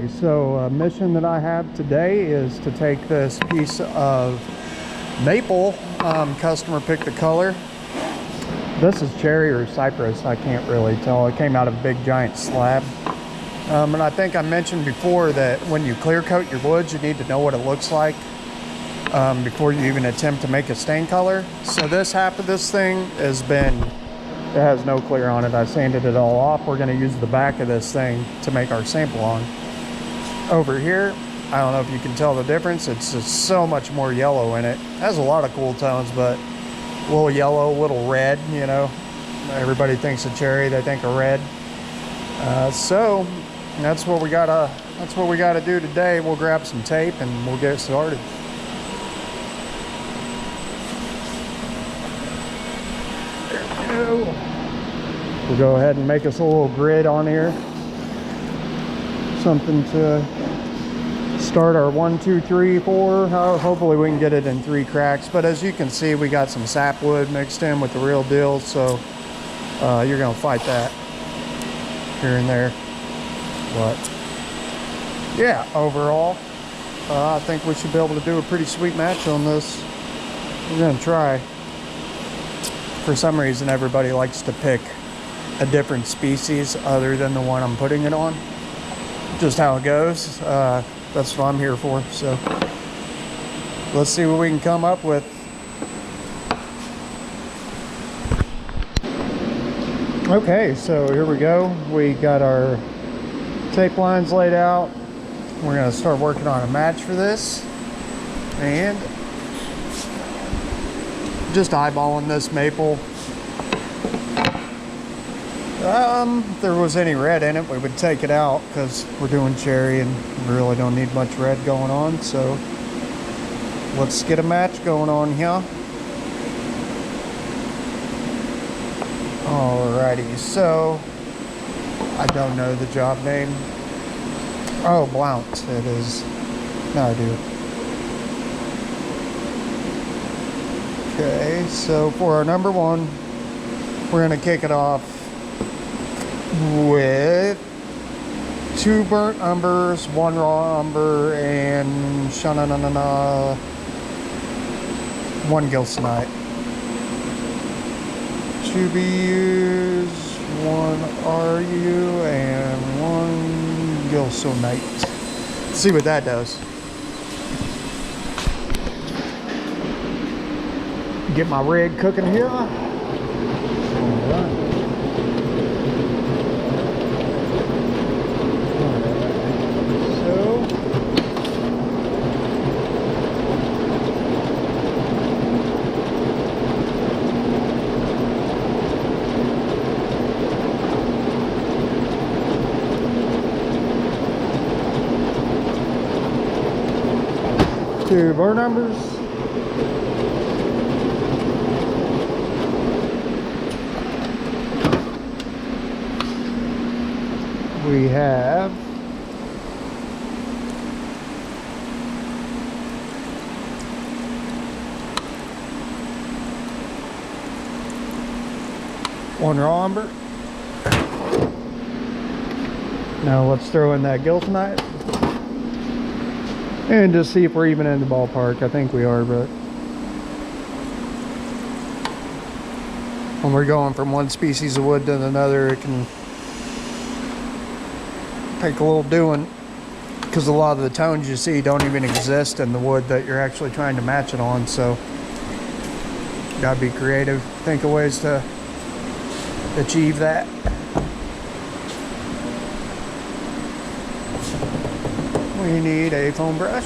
Alrighty, so a mission that I have today is to take this piece of maple. Customer picked the color. This is cherry or cypress, I can't really tell. It came out of a big giant slab. And I think I mentioned before that when you clear coat your woods, you need to know what it looks like before you even attempt to make a stain color. So this half of this thing has been, it has no clear on it. I sanded it all off. We're going to use the back of this thing to make our sample on. Over here, I don't know if you can tell the difference. It's just so much more yellow in it. It has a lot of cool tones, but a little yellow, a little red, you know. Everybody thinks of cherry, they think of red. So that's what we gotta do today. We'll grab some tape and we'll get started. We'll go ahead and make us a little grid on here. Something to start our 1, 2, 3, 4. Hopefully we can get it in 3 cracks. But as you can see, we got some sapwood mixed in with the real deal. So you're gonna fight that here and there. But yeah, overall, I think we should be able to do a pretty sweet match on this. We're gonna try. For some reason, everybody likes to pick a different species other than the one I'm putting it on. Just how it goes. That's what I'm here for. So let's see what we can come up with. Okay, so here we go. We got our tape lines laid out. We're going to start working on a match for this. And just eyeballing this maple. If there was any red in it, we would take it out because we're doing cherry and we really don't need much red going on. So let's get a match going on here. Alrighty, so I don't know the job name. Oh, blount it is. No, I do. Okay, so for our number 1, we're going to kick it off with 2 burnt umbers, 1 raw umber, and 1 gilsonite. To be used, 1 RU and 1 gilsonite. Let's see what that does. Get my rig cooking here. All right. Two burn numbers. We have one raw umber. Now let's throw in that gilsonite. And just see if we're even in the ballpark. I think we are, but when we're going from one species of wood to another, it can take a little doing because a lot of the tones you see don't even exist in the wood that you're actually trying to match it on. So you gotta be creative, think of ways to achieve that. We need a foam brush.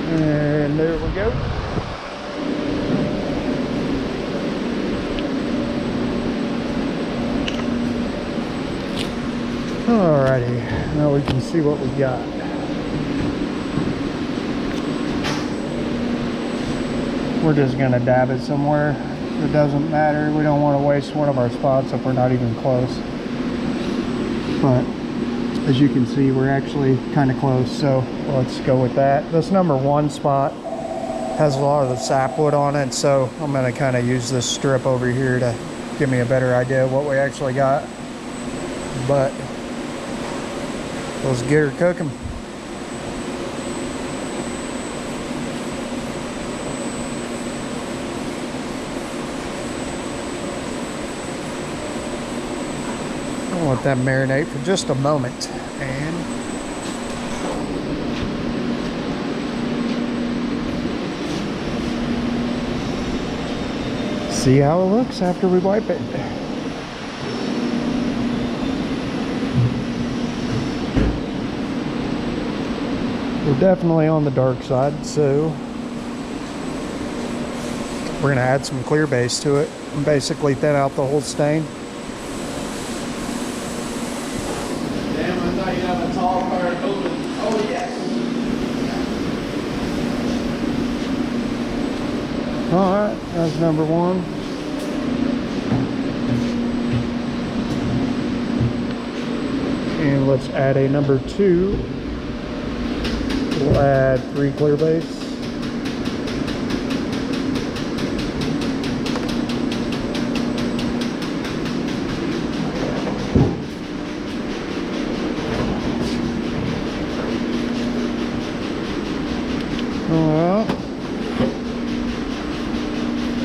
And there we go. Alrighty, now we can see what we got. We're just gonna dab it somewhere. It doesn't matter. We don't want to waste one of our spots if we're not even close. But as you can see, we're actually kind of close, so let's go with that. This number 1 spot has a lot of the sapwood on it, so I'm going to kind of use this strip over here to give me a better idea of what we actually got. But let's get her cooking. I'll let that marinate for just a moment, and see how it looks after we wipe it. We're definitely on the dark side, so we're going to add some clear base to it and basically thin out the whole stain. Damn, I thought you'd have a tall part open. Oh, yes. Alright, that's number one. And let's add a number two. We'll add 3 clear base.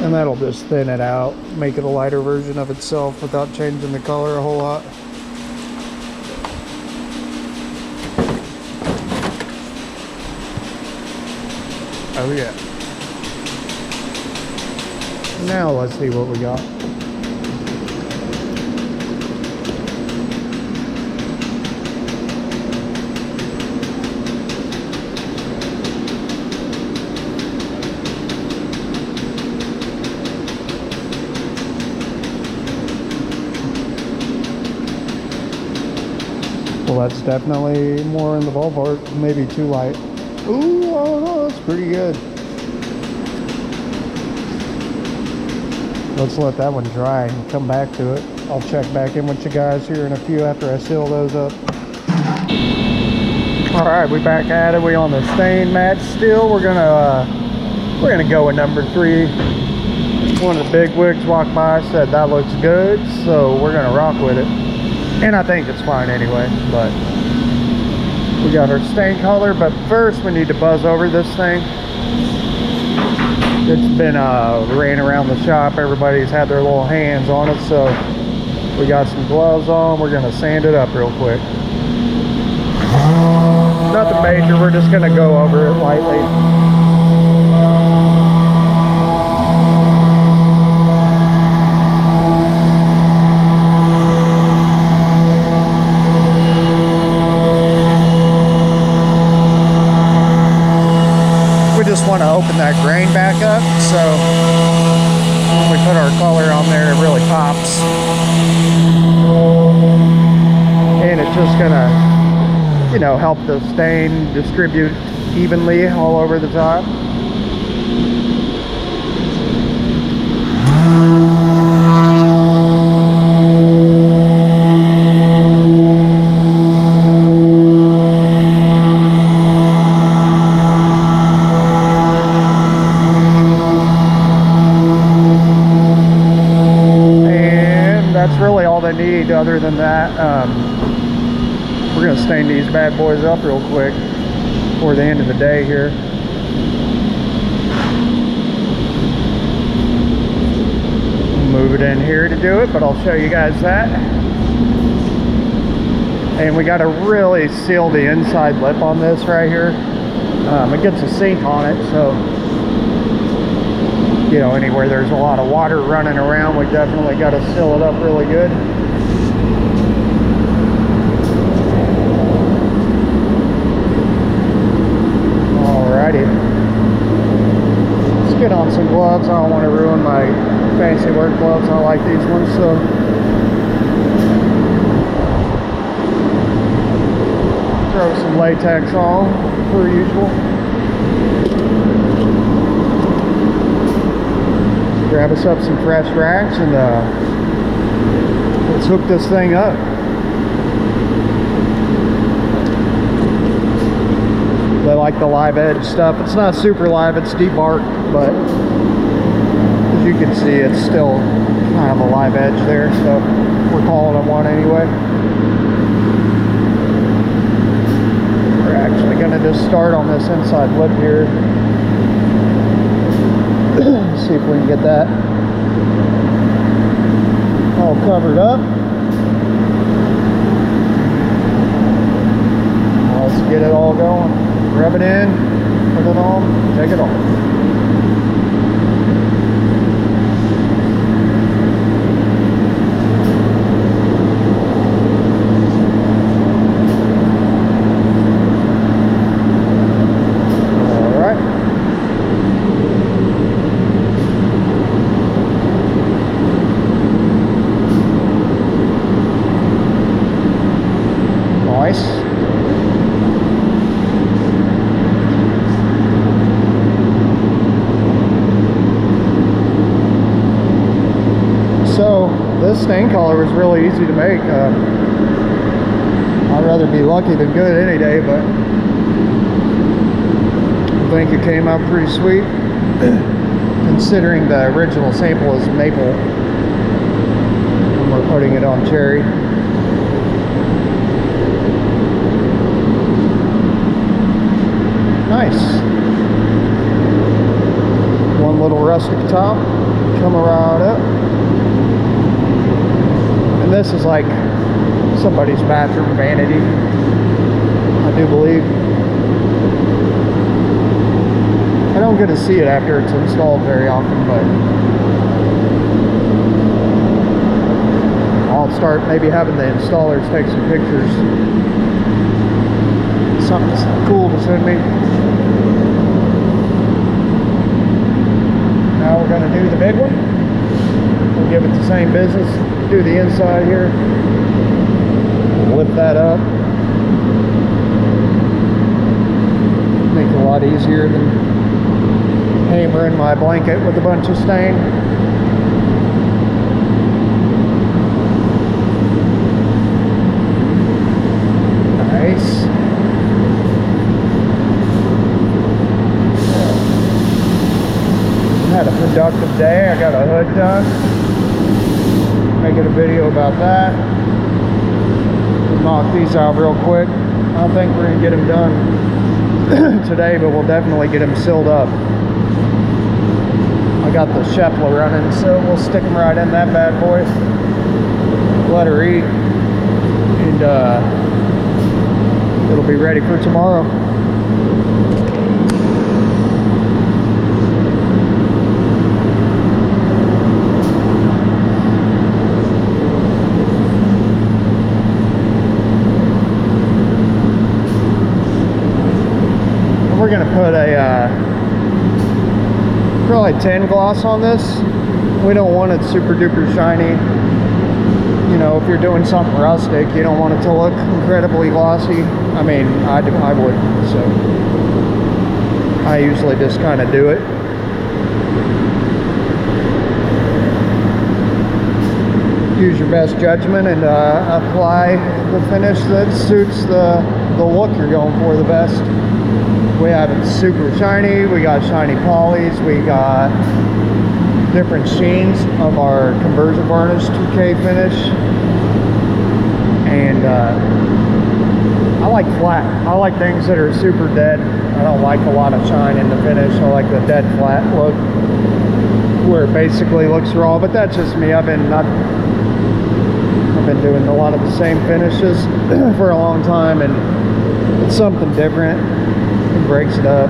And that'll just thin it out, make it a lighter version of itself without changing the color a whole lot. Oh yeah. Now let's see what we got. Well, that's definitely more in the ballpark, maybe too light. Ooh, oh no, that's pretty good. Let's let that one dry and come back to it. I'll check back in with you guys here in a few after I seal those up. All right, we back at it. We on the stain match still. We're gonna go with number 3. One of the big wigs walked by, said that looks good, so we're gonna rock with it. And I think it's fine anyway, but we got our stain color. But first we need to buzz over this thing. It's been rain around the shop. Everybody's had their little hands on it, so we got some gloves on. We're gonna sand it up real quick. Nothing major, we're just gonna go over it lightly. Want to open that grain back up, so when we put our color on there, it really pops, and it's just gonna, you know, help the stain distribute evenly all over the top. Need other than that, we're going to stain these bad boys up real quick before the end of the day here. Move it in here to do it, but I'll show you guys that. And we got to really seal the inside lip on this right here. It gets a sink on it, so you know, anywhere there's a lot of water running around, we definitely got to seal it up really good. Alrighty, let's get on some gloves. I don't want to ruin my fancy work gloves. I like these ones, so throw some latex on per usual. Grab us up some fresh racks and let's hook this thing up. They like the live edge stuff. It's not super live, it's debarked, but as you can see, it's still kind of a live edge there, so we're calling it one anyway. We're actually going to just start on this inside lip here. See if we can get that all covered up. Let's get it all going. Rub it in, put it on, take it off. This stain color was really easy to make. I'd rather be lucky than good any day, but I think it came out pretty sweet considering the original sample is maple and we're putting it on cherry. Nice. One little rustic top, come right up. And this is like somebody's bathroom vanity, I do believe. I don't get to see it after it's installed very often, but I'll start maybe having the installers take some pictures. Something cool to send me. Now we're going to do the big one. We'll give it the same business. Do the inside here. Lift that up. Make it a lot easier than hammering my blanket with a bunch of stain. Nice. Had a productive day. I got a hood done. Making a video about that. Knock these out real quick. I don't think we're gonna get them done today, but we'll definitely get them sealed up. I got the Shepla running, so we'll stick them right in that bad boy. Let her eat, and it'll be ready for tomorrow. We're gonna put a probably 10 gloss on this. We don't want it super duper shiny. You know, if you're doing something rustic, you don't want it to look incredibly glossy. I mean, I would, so I usually just kind of do it. Use your best judgment and apply the finish that suits the look you're going for the best. We have it super shiny, we got shiny polys, we got different sheens of our conversion varnish 2K finish. And I like flat. I like things that are super dead. I don't like a lot of shine in the finish. I like the dead flat look where it basically looks raw, but that's just me. I've been doing a lot of the same finishes for a long time, and it's something different. It breaks it up.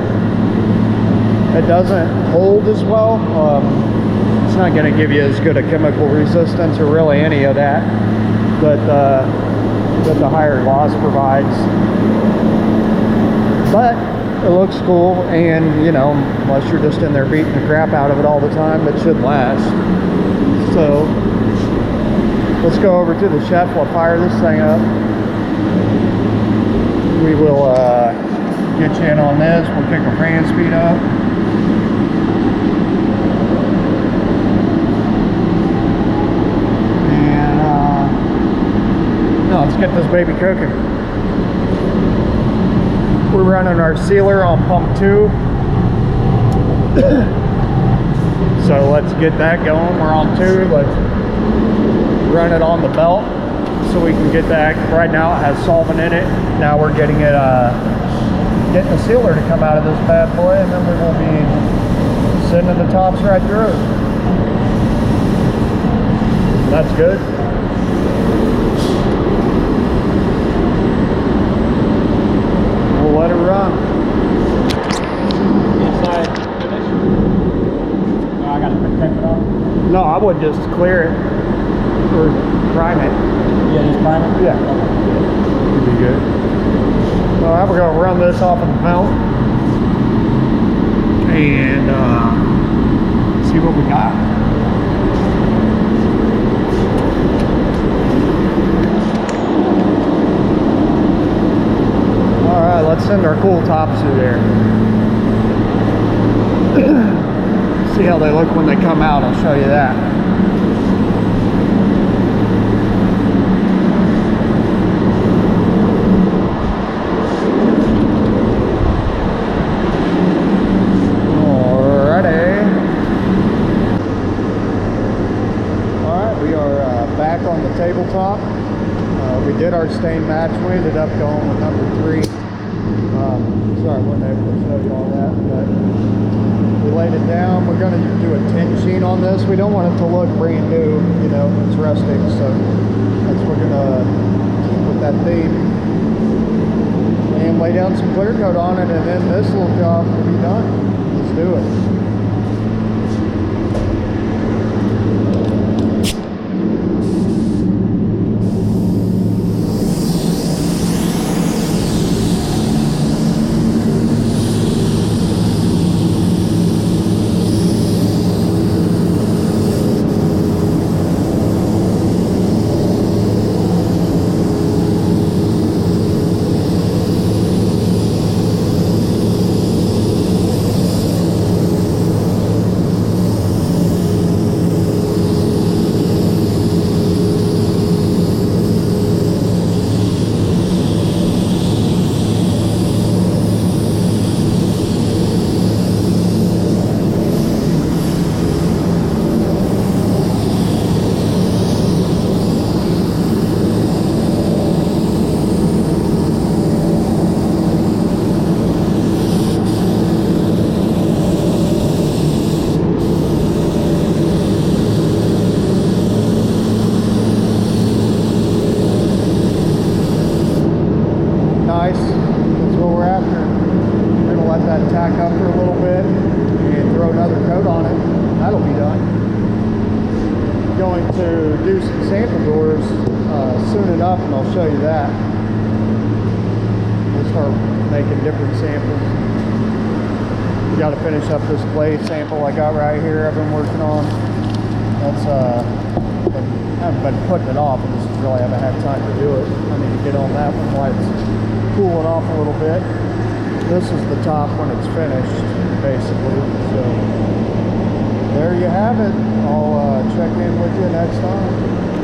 It doesn't hold as well. It's not going to give you as good a chemical resistance or really any of that that the higher gloss provides. But it looks cool, and you know, unless you're just in there beating the crap out of it all the time, it should last. So let's go over to the chef. We'll fire this thing up. We will get you in on this. We'll kick our fan speed up. And now let's get this baby cooking. We're running our sealer on pump 2. So let's get that going. We're on 2. Let's run it on the belt so we can get that. Right now it has solvent in it. Now we're getting it, getting the sealer to come out of this bad boy, and then we will be sending the tops right through. That's good. We'll let it run. Inside finish? No, I gotta protect it off. No, I would just clear it or prime it. Yeah, just prime it? Yeah. Should be good. All right, we're gonna run this off of the belt and see what we got. All right, let's send our cool tops through there. See how they look when they come out. I'll show you that. On the tabletop, we did our stain match. We ended up going with number 3. Sorry, I wasn't able to show you all that, but we laid it down. We're going to do a tint sheen on this. We don't want it to look brand new, you know, it's rustic, so that's what we're going to keep with that theme. And lay down some clear coat on it, and then this little job will be done. Let's do it. Tack up for a little bit and throw another coat on it. That'll be done. Going to do some sample doors soon enough, and I'll show you that. We'll start making different samples. We got to finish up this blade sample I got right here I've been working on. That's I haven't been putting it off, I just really haven't had time to do it. I need to get on that one while it's cooling off a little bit. This is the top when it's finished, basically. So there you have it. I'll check in with you next time.